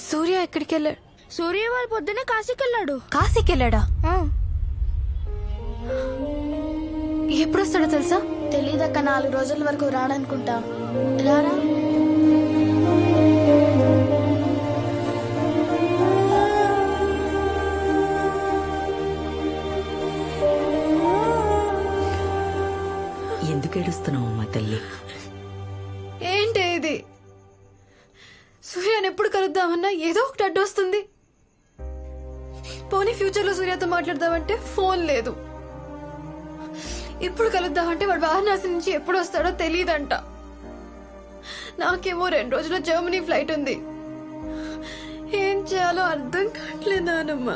సూర్య ఎక్కడికి వెళ్ళాడు? సూర్య వాళ్ళు పొద్దునే కాశీకి వెళ్ళాడు. కాశీకి వెళ్ళాడా? ఆ, ఎప్పుడు వస్తాడో తెలుసా? తెలీదక్క, 4 రోజుల వరకు రాడనుకుంటా. రారా. ఎందుకు ఏడుస్తున్నావు మా తల్లి? ఏంటి ఇది? సూర్యని ఎప్పుడు కలుద్దామన్నా ఏదో ఒకటి అడ్డు వస్తుంది. పోనీ ఫ్యూచర్ లో సూర్యతో మాట్లాడదామంటే ఫోన్ లేదు. ఇప్పుడు కలుద్దామంటే వాడు వారణాసి నుంచి ఎప్పుడు వస్తాడో తెలియదంట. నాకేమో 2 రోజుల్లో జర్మనీ ఫ్లైట్ ఉంది. ఏం చేయాలో అర్థం కావట్లేదు నానమ్మ.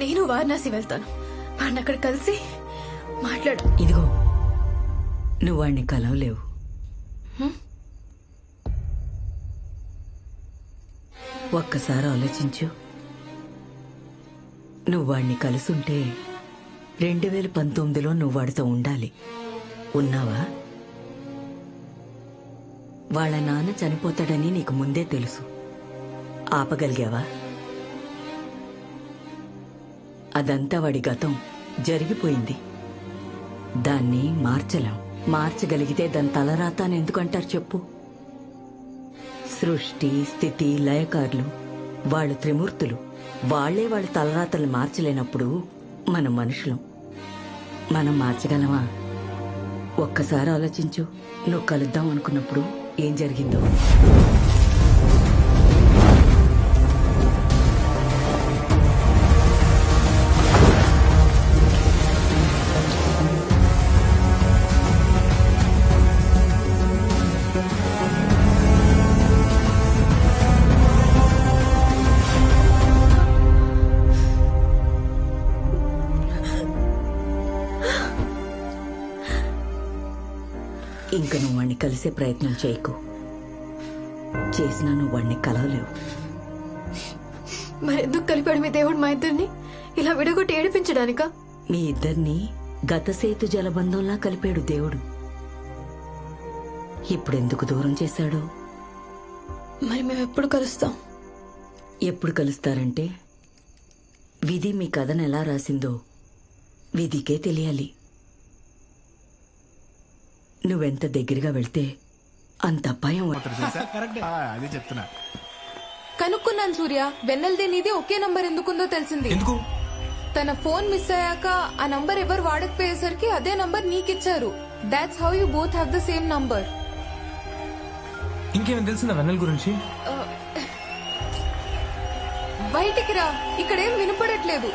నేను వారణాసి వెళ్తాను. వాడిని అక్కడ కలిసి మాట్లాడు. ఇదిగో, నువ్వు వాడిని కలవలేవు. ఒక్కసారి ఆలోచించు. నువ్వు వాడిని కలుసుంటే 2019లో నువ్వు వాడితో ఉండాలి. ఉన్నావా? వాళ్ళ నాన్న చనిపోతాడని నీకు ముందే తెలుసు. ఆపగలిగావా? అదంతా వాడి గతం, జరిగిపోయింది. దాన్ని మార్చలేం. మార్చగలిగితే దాని తలరాత అని ఎందుకంటారు చెప్పు? సృష్టి, స్థితి, లయకారులు వాళ్ళు త్రిమూర్తులు. వాళ్లే వాళ్ళ తలరాతలు మార్చలేనప్పుడు మనం మనుషులం. మనం మార్చగలమా? ఒక్కసారి ఆలోచించు. నువ్వు కలుద్దాం అనుకున్నప్పుడు ఏం జరిగిందో. ఇంక నువ్వు వాణ్ణి కలిసే ప్రయత్నం చేయకు. చేసినా నువ్వు వాణ్ణి కలవలేవు. మరెందుకు కలిపాడు మీ దేవుడు మా ఇద్దరిని? ఇలా విడగొట్టి ఏడిపించడానికా? మీ ఇద్దరిని గతసేతు జలబంధంలా కలిపాడు దేవుడు. ఇప్పుడెందుకు దూరం చేశాడో? మరి మేము ఎప్పుడు కలుస్తాం? ఎప్పుడు కలుస్తారంటే, విధి మీ కథను ఎలా రాసిందో విధికే తెలియాలి. నువ్వెంత దగ్గరగా వెళ్తే అంత భయం. అదే చెప్తున్నా. కనుక్కున్నాను సూర్య, వెన్నెల్ది నీది ఒకే నంబర్ ఎందుకుందో తెలిసింది. ఎందుకు? తన ఫోన్ మిస్ అయ్యాక ఆ నంబర్ ఎవరు వాడకపోయేసరికి అదే నంబర్ నీకిచ్చారు. That's how you both have the same number. ఇంకేమైనా తెలిసిందా వెన్నెల గురించి? బయటికి రా, ఇక్కడేం వినపడట్లేదు.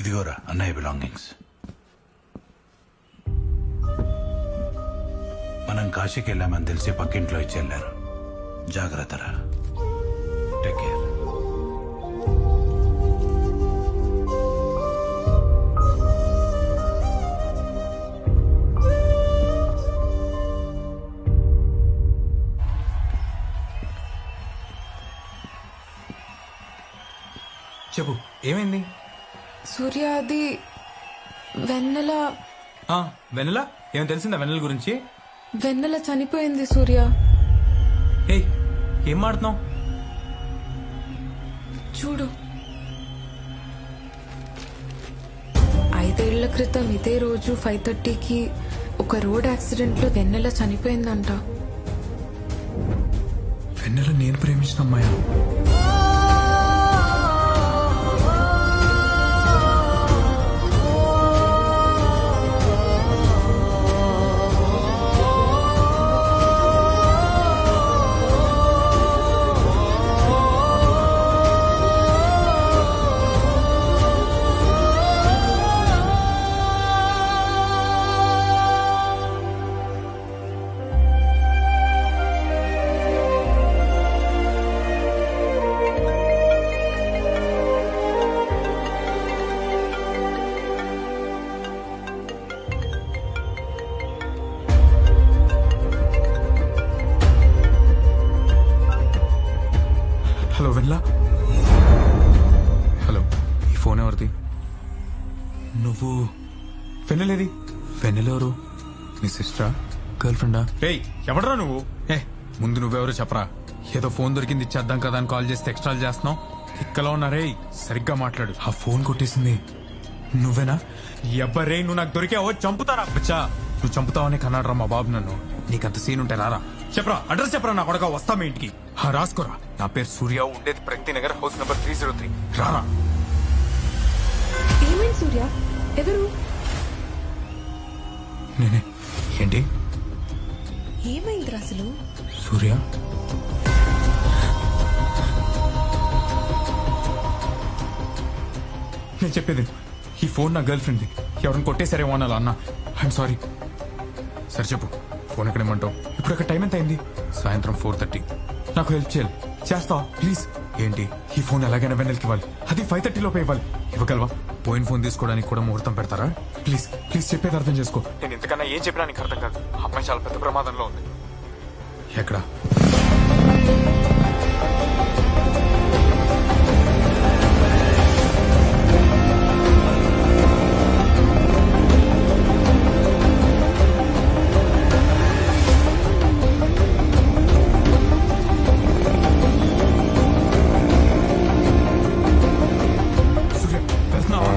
ఇదిగోరా అన్నయ్య బిలాంగింగ్స్. మనం కాశీకి వెళ్ళామని తెలిసి పక్కింట్లో ఇచ్చి వెళ్ళారు. జాగ్రత్తరా. Take care. చెప్పు, ఏమైంది? సూర్య, అది వెన్నెల. వెన్నెల ఏమైనా తెలిసిందా వెన్నెల గురించి? వెన్నెల చనిపోయింది సూర్య. ఏయ్, ఏం మాడుతున్నావు? చూడు, 5 ఏళ్ల క్రితం ఇదే రోజు 5:30కి ఒక రోడ్ యాక్సిడెంట్ లో వెన్నెల చనిపోయిందంట. వెన్నెల నేను ప్రేమించిన అమ్మాయి. నువ్వు వెన్నెలేది? వెన్నెలెవరు? నీ సిస్టరా, గర్ల్ ఫ్రెండా? రేయ్, ఎవడరా నువ్వు? ముందు నువ్వెవరో చెప్పరా. ఏదో ఫోన్ దొరికింది ఇచ్చేద్దాం కదా అని కాల్ చేస్తే ఎక్స్ట్రాలు చేస్తున్నావు. ఇక్కలా ఉన్నారే, సరిగ్గా మాట్లాడు. ఆ ఫోన్ కొట్టేసింది నువ్వేనా? ఎవ్వరే, నువ్వు నాకు దొరికావో చంపుతారా? బచ్చా, నువ్వు చంపుతావనే కన్నాడరా మా బాబు నన్ను. నీకంత సీన్ ఉంటే రారా, చెప్పరా, అడ్రస్ చెప్పరా, నా కొడక వస్తా మీ ఇంటికి. రాసుకోరా, నా పేరు సూర్య, ఉండేది ప్రగతి నగర్, హౌస్ నెంబర్ 303. రారా. ఏమైంది సూర్య? ఎవరు? నేనే. ఏంటి ఏమైందిరా అసలు? సూర్య? నేను చెప్పేది, ఈ ఫోన్ నా గర్ల్ ఫ్రెండ్ది. ఎవరిని కొట్టేసరేమో అనాలా అన్న. I'm sorry. సరే చెప్పు, ఫోన్ ఎక్కడ ఇమ్మంటావు? ఇప్పుడు అక్కడ టైం ఎంత అయింది? సాయంత్రం 4:30. నాకు హెల్ప్ చేయాలి, చేస్తావా ప్లీజ్? ఏంటి, ఈ ఫోన్ ఎలాగైనా వెన్నెలకి ఇవ్వాలి, అది 5:30 లోపే ఇవ్వాలి. ఇవ్వగలవా? పోయిన ఫోన్ తీసుకోవడానికి కూడా ముహూర్తం పెడతారా? ప్లీజ్ ప్లీజ్, చెప్పేది అర్థం చేసుకో. నేను ఇంతకన్నా ఏం చెప్పినా నీకు అర్థం కాదు. అమ్మాయి చాలా పెద్ద ప్రమాదంలో ఉంది. ఎక్కడ? సూర్య, వెళ్తున్నావా?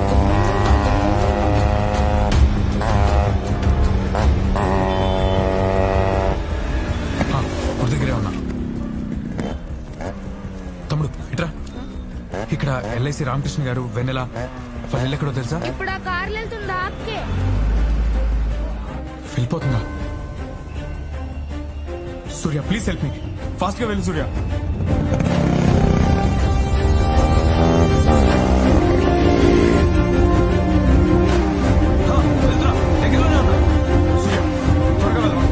గుడి దగ్గరే ఉన్నా. తమ్ముడు ఇట్రా. ఇక్కడ ఎల్ఐసి రామకృష్ణ గారు, వెన్నెల వాళ్ళ ఇల్లు ఎక్కడో తెలుసా? ఇప్పుడు ఆ కార్లు వెళ్తుందా అక్కే? వెళ్ళిపోతుందా? సూర్య ప్లీజ్ హెల్ప్ మీ, ఫాస్ట్ గా వెళ్ళు సూర్య. వెళ్తురా, దగ్గరలోనే ఉన్నా. సూర్య, త్వరగా వెళ్ళమా.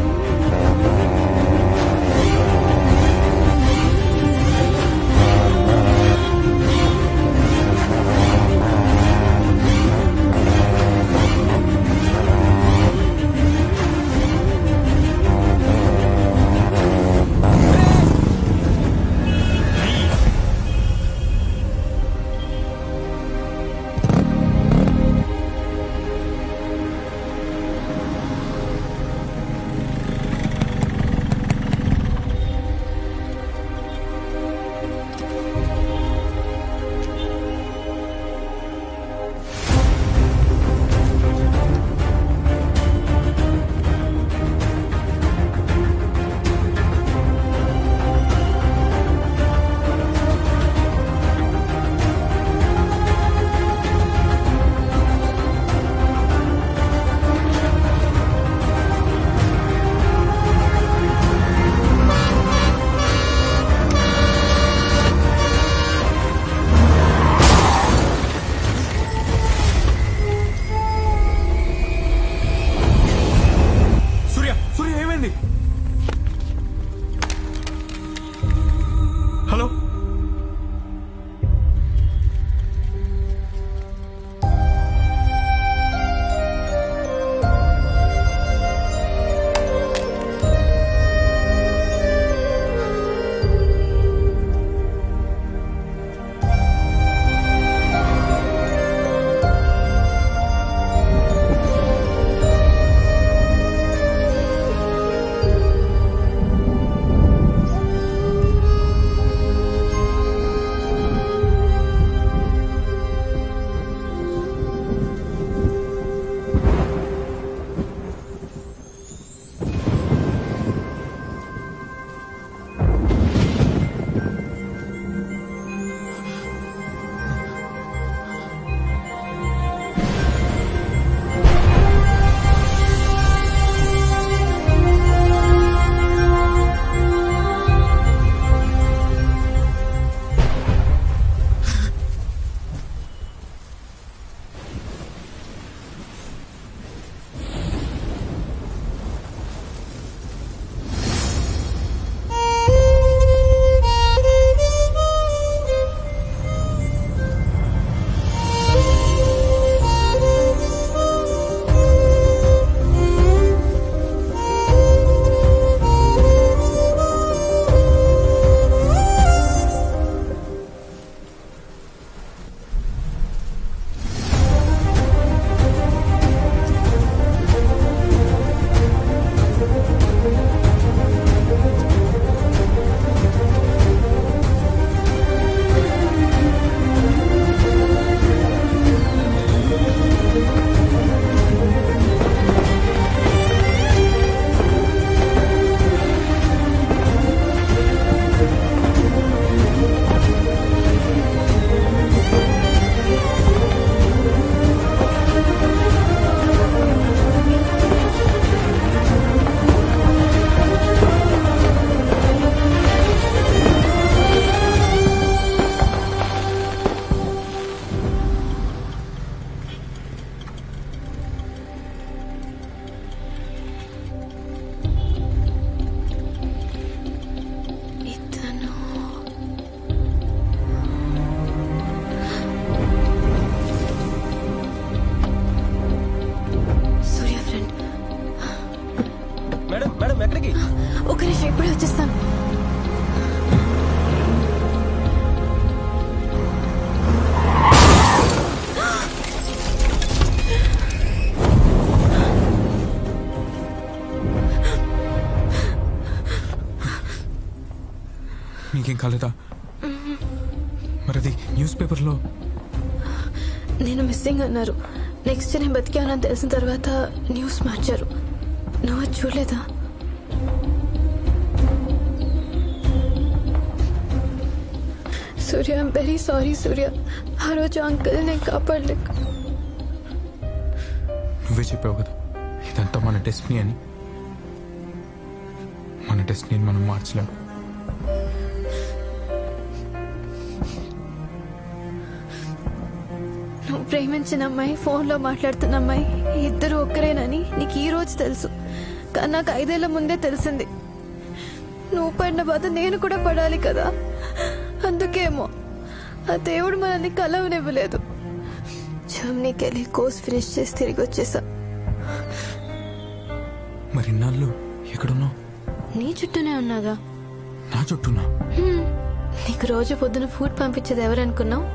కాలేదా? మరి అది న్యూస్ పేపర్లో నేను మిస్సింగ్ అన్నారు. నెక్స్ట్ నేను బతికానని తెలిసిన తర్వాత న్యూస్ మార్చారు. నువ్వు అది చూడలేదా? సూర్య, ఐమ్ వెరీ సారీ సూర్య. ఆ రోజు అంకుల్ నేను కాపాడలేక. నువ్వే చెప్పావు కదా ఇదంతా మన డెస్టినీ అని. మన డెస్టినీని మనం మార్చలేం. నువ్వు ప్రేమించిన అమ్మాయి, ఫోన్లో మాట్లాడుతున్న అమ్మాయి ఇద్దరు ఒక్కరేనని నీకు ఈ రోజు తెలుసు. కానీ నాకు 5 ఏళ్ల ముందే తెలిసింది. నువ్వు పడిన బాధ నేను కూడా పడాలి కదా. అందుకేమో ఆ దేవుడు మనల్ని కలవనివ్వలేదు. జర్మనీకి వెళ్ళి కోర్స్ ఫినిష్ చేసి తిరిగి వచ్చేసా. మరి ఇన్నాళ్ళు ఎక్కడున్నావు? నీ చుట్టూనే ఉన్నాగా. నా చుట్టూనా? నీకు రోజు పొద్దున ఫుడ్ పంపించేది ఎవరనుకున్నావు?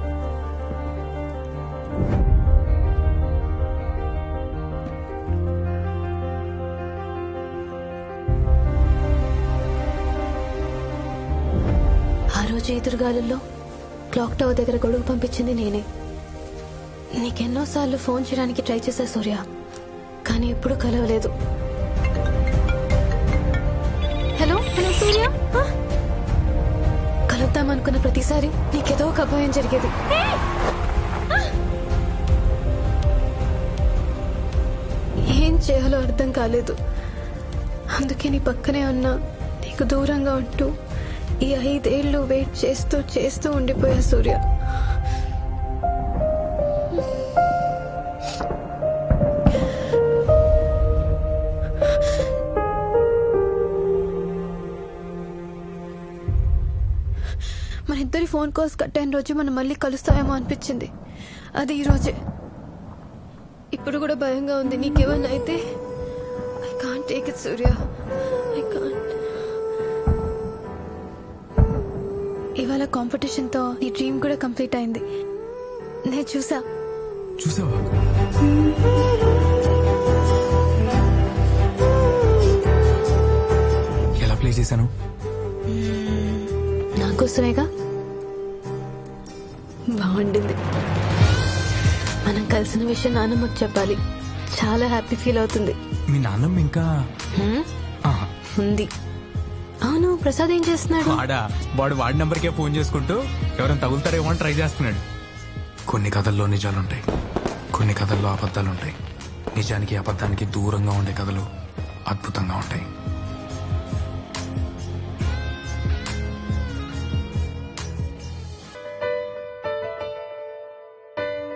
ఆ రోజు ఎదురుగాలుల్లో క్లాక్ టవర్ దగ్గర గొడుగు పంపించింది నేనే. నీకెన్నోసార్లు ఫోన్ చేయడానికి ట్రై చేశా సూర్య, కానీ ఎప్పుడూ కలవలేదు. హలో హలో సూర్య. కలుద్దామనుకున్న ప్రతిసారి నీకేదో ఒక అభాయం జరిగేది. ఏం చేయాలో అర్థం కాలేదు. అందుకే నీ పక్కనే ఉన్నా, నీకు దూరంగా ఉంటూ ఈ 5 ఏళ్ళు వెయిట్ చేస్తూ చేస్తూ ఉండిపోయా సూర్య. మన ఇద్దరి ఫోన్ కాల్స్ కట్ అయిన రోజు మనం మళ్ళీ కలుస్తామేమో అనిపించింది. అది ఈ రోజే. ఇప్పుడు కూడా భయంగా ఉంది. నీకేమన్నా అయితే I can't take it Surya, I can't. ఇవాళ కాంపిటీషన్ తో నీ డ్రీమ్ కూడా కంప్లీట్ అయింది. నేను చూసా. చూసావా? ఎలా ప్లే చేశాను? నాకోసమేగా. బాగుండింది. మనం కలిసిన విషయం నాన్నమ్మకు చెప్పాలి. చాలా హ్యాపీ ఫీల్ అవుతుంది. మీ నాన్నమ్మ ఇంకా ఆహా. ఉంది. అవును, ప్రసాద్ ఏం చేస్తున్నాడు? వాడి నంబర్కే ఫోన్ చేసుకుంటూ ఎవరైనా తగులుతారేమో అని ట్రై చేస్తున్నాడు. కొన్ని కథల్లో నిజాలుంటాయి, కొన్ని కథల్లో అబద్ధాలుంటాయి. నిజానికి అబద్ధానికి దూరంగా ఉండే కథలు అద్భుతంగా ఉంటాయి.